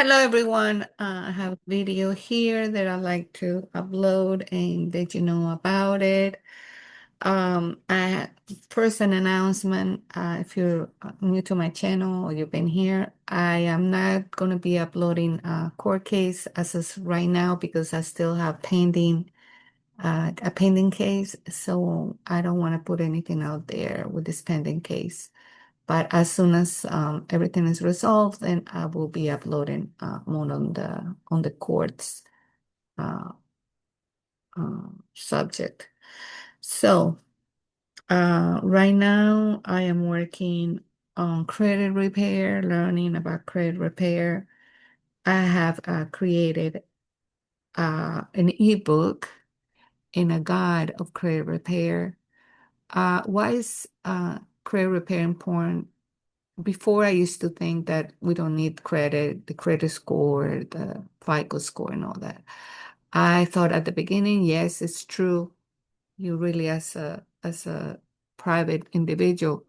Hello everyone. I have a video here that I like to upload and let you know about it. I first an announcement. If you're new to my channel or you've been here, I am not going to be uploading a court case as of right now because I still have a pending case. So I don't want to put anything out there with this pending case. But as soon as everything is resolved, then I will be uploading more on the courts uh, subject. So right now, I am working on credit repair, learning about credit repair. I have created an ebook and a guide of credit repair. Why is credit repair important? Before, I used to think that we don't need credit, the credit score, the FICO score, and all that. I thought at the beginning, yes, it's true. You really, as a private individual,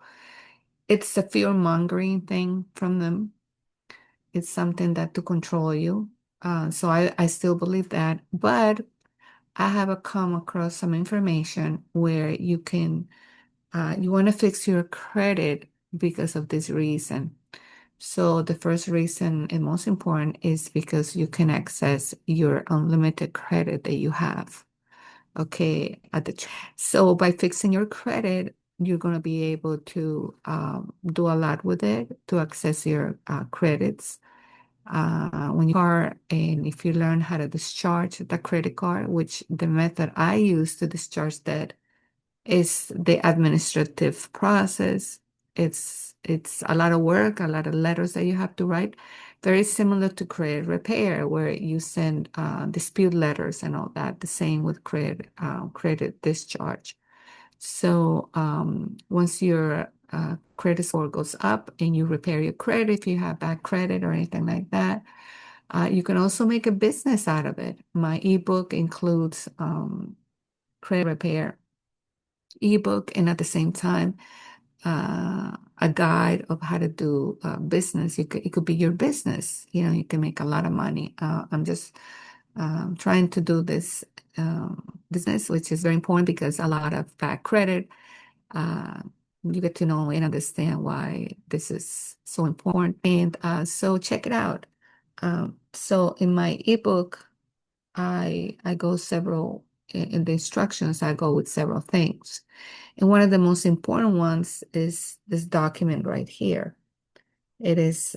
it's a fear mongering thing from them. It's something that to control you. So I still believe that, but I have come across some information where you want to fix your credit because of this reason. So the first reason and most important is because you can access your unlimited credit that you have. Okay, so by fixing your credit, you're going to be able to do a lot with it to access your credits. When you are, and if you learn how to discharge the credit card, which the method I use to discharge that is the administrative process. It's a lot of work, a lot of letters that you have to write. Very similar to credit repair, where you send dispute letters and all that. The same with credit discharge. So once your credit score goes up and you repair your credit, if you have bad credit or anything like that, you can also make a business out of it. My ebook includes credit repair ebook and at the same time a guide of how to do business. It could be your business. You know, you can make a lot of money. I'm just trying to do this business, which is very important because a lot of bad credit. Uh, you get to know and understand why this is so important. And so check it out. So in my ebook, I go several in the instructions. I go with several things. And one of the most important ones is this document right here. It is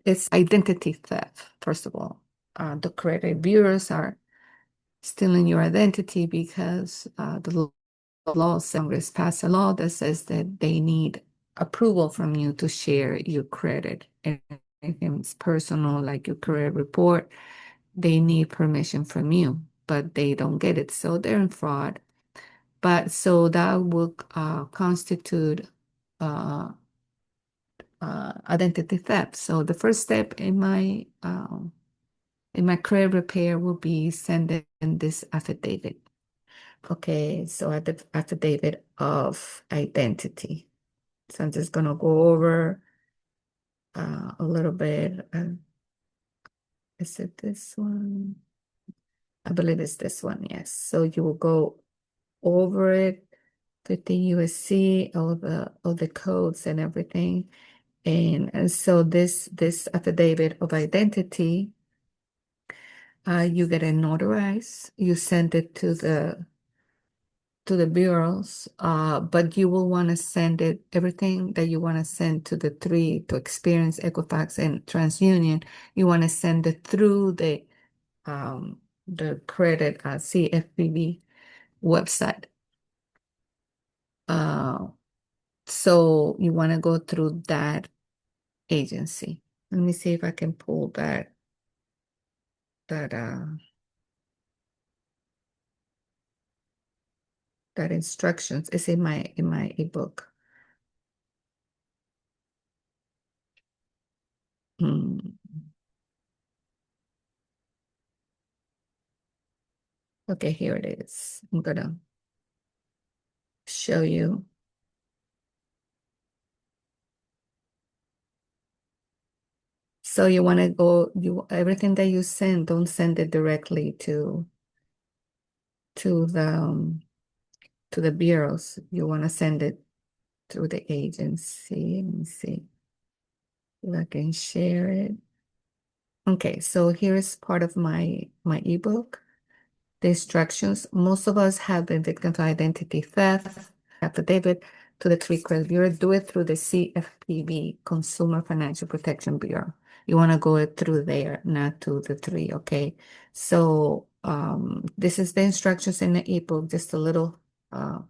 it's identity theft, first of all. The credit bureaus are stealing your identity because the law, Congress passed a law that says that they need approval from you to share your credit. And if it's personal, like your credit report, they need permission from you, but they don't get it. So they're in fraud. But so that would constitute uh, identity theft. So the first step in my credit repair will be sending this affidavit. Okay, so at the affidavit of identity. So I'm just gonna go over a little bit. Is it this one? I believe it's this one. Yes. So you will go over it, 15 USC, all the codes and everything. And so this affidavit of identity, you get it notarized, you send it to the bureaus, but you will want to send it everything that you want to send to the three to Experian, Equifax, and TransUnion. You want to send it through the credit CFPB website. Uh, so you want to go through that agency. Let me see if I can pull that that instructions. It's in my ebook. Hmm. Okay, here it is. I'm gonna show you. So you want to go, everything that you send, don't send it directly to the um, to the bureaus. You want to send it through the agency. Let me see if I can share it. Okay, so here's part of my ebook. The instructions. Most of us have been victims of identity theft. Affidavit to the three credit bureau. Do it through the CFPB, Consumer Financial Protection Bureau. You want to go it through there, not to the three. Okay. So this is the instructions in the ebook. Just a little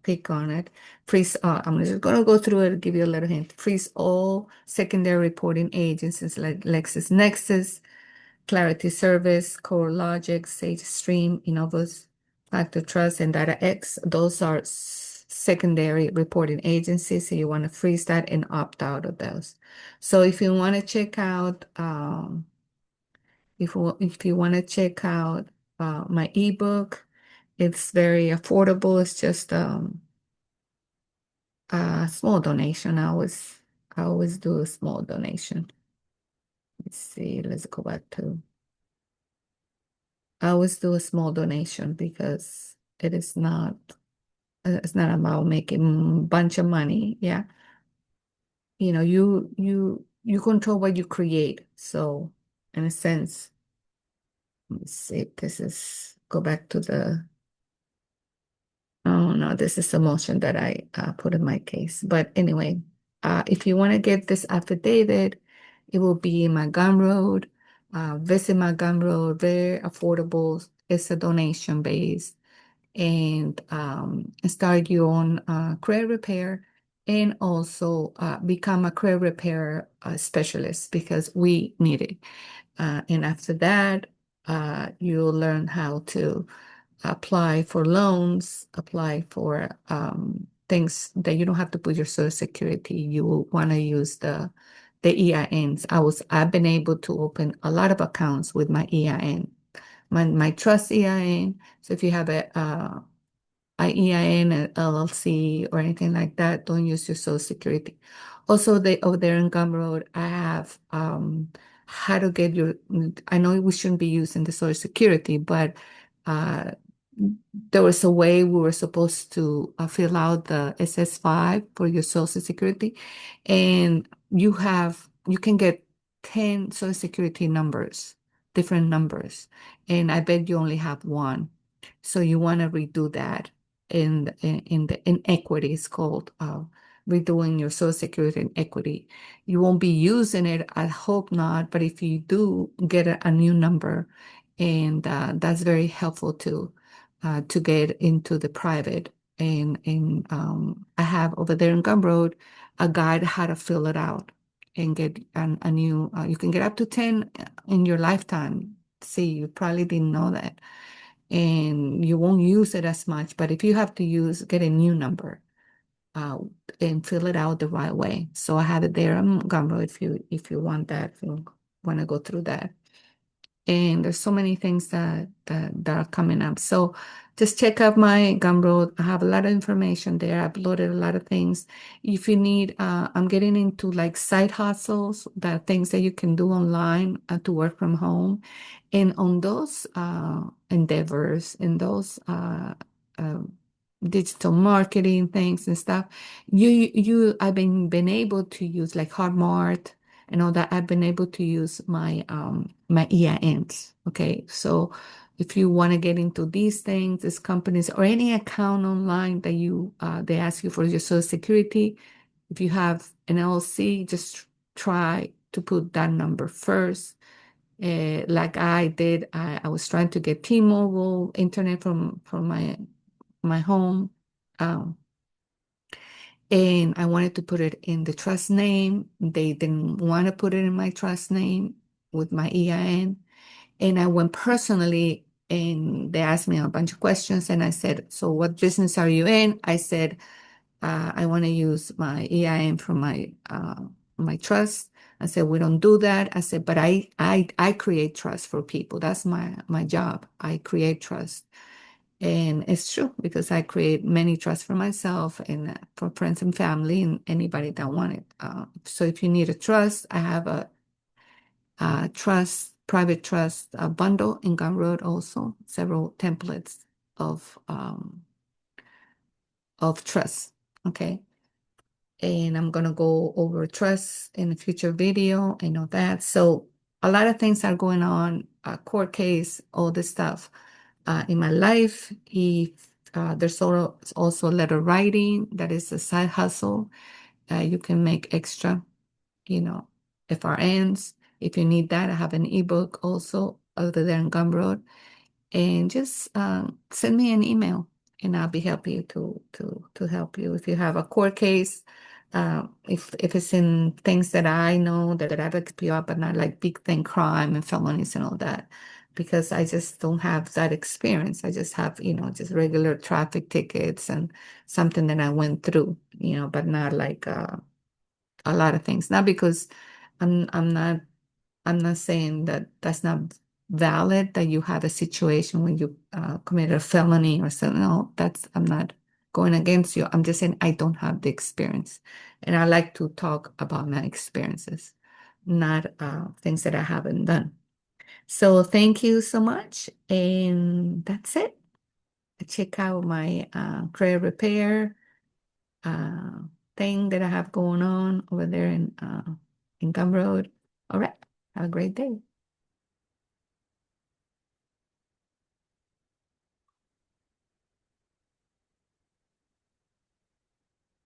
peek on it. Freeze. I'm just gonna go through it. Give you a little hint. Freeze all secondary reporting agencies like LexisNexis, Clarity Service, CoreLogic, SageStream, Innovus, FactorTrust, and DataX. Those are secondary reporting agencies. So you want to freeze that and opt out of those. So if you want to check out, if you want to check out my ebook, it's very affordable. It's just a small donation. I always do a small donation. Let's see. Let's go back to. I always do a small donation because it's not about making a bunch of money. Yeah. You control what you create. So in a sense, let's see, go back to oh no, this is the motion that I put in my case. But anyway, if you want to get this affidavit, it will be in my Gumroad. Visit my Gumroad, very affordable. It's a donation based and start your own credit repair and also become a credit repair specialist because we need it. And after that, you'll learn how to apply for loans, apply for things that you don't have to put your social security. You will want to use the EINs. I've been able to open a lot of accounts with my EIN, my trust EIN. So if you have a EIN, an LLC, or anything like that, don't use your social security. Also, over there in Gumroad, I have how to get your. I know we shouldn't be using the social security, but uh, there was a way we were supposed to fill out the SS5 for your social security, and you can get 10 social security numbers, different numbers, and I bet you only have one. So you want to redo that in the inequity. It's called redoing your social security in equity. You won't be using it, I hope not, but if you do, get a new number, and that's very helpful to get into the private. And I have over there in Gumroad a guide how to fill it out and get a new. You can get up to 10 in your lifetime. See, you probably didn't know that, and you won't use it as much. But if you have to get a new number uh, and fill it out the right way. So I have it there on Gumroad if you want that, if you want to go through that. And there's so many things that are coming up. So just check out my Gumroad. I have a lot of information there. I uploaded a lot of things. If you need, I'm getting into like side hustles, that things that you can do online to work from home. And on those endeavors, in those uh, digital marketing things and stuff, I've been able to use like Hotmart and all that. I've been able to use my EINs. Okay, so if you want to get into these things, these companies or any account online that they ask you for your social security, if you have an LLC, just try to put that number first. Like I did, I was trying to get T-Mobile internet from my home. Um, and I wanted to put it in the trust name. They didn't want to put it in my trust name with my EIN. And I went personally and they asked me a bunch of questions. And I said, so what business are you in? I said, I want to use my EIN from my trust. I said, we don't do that. I said, but I create trust for people. That's my job. I create trust. And it's true because I create many trusts for myself and for friends and family and anybody that want it. So if you need a trust, I have private trust bundle in Gumroad also, several templates of trust. Okay. And I'm gonna go over trust in a future video and all that. So a lot of things are going on, court case, all this stuff in my life. If there's also letter writing, that is a side hustle. You can make extra, you know, FRNs. If you need that, I have an ebook also other than Gumroad. And just send me an email and I'll be happy to help you. If you have a court case, if it's in things that I know that I could pick you up, but not like big thing crime and felonies and all that, because I just don't have that experience. I just have, just regular traffic tickets and something that I went through, but not like a lot of things. Not because I'm not saying that that's not valid, that you had a situation when you committed a felony or something. No, I'm not going against you. I'm just saying I don't have the experience. And I like to talk about my experiences, not things that I haven't done. So thank you so much. And that's it. Check out my credit repair uh, thing that I have going on over there in Gumroad. All right. Have a great day.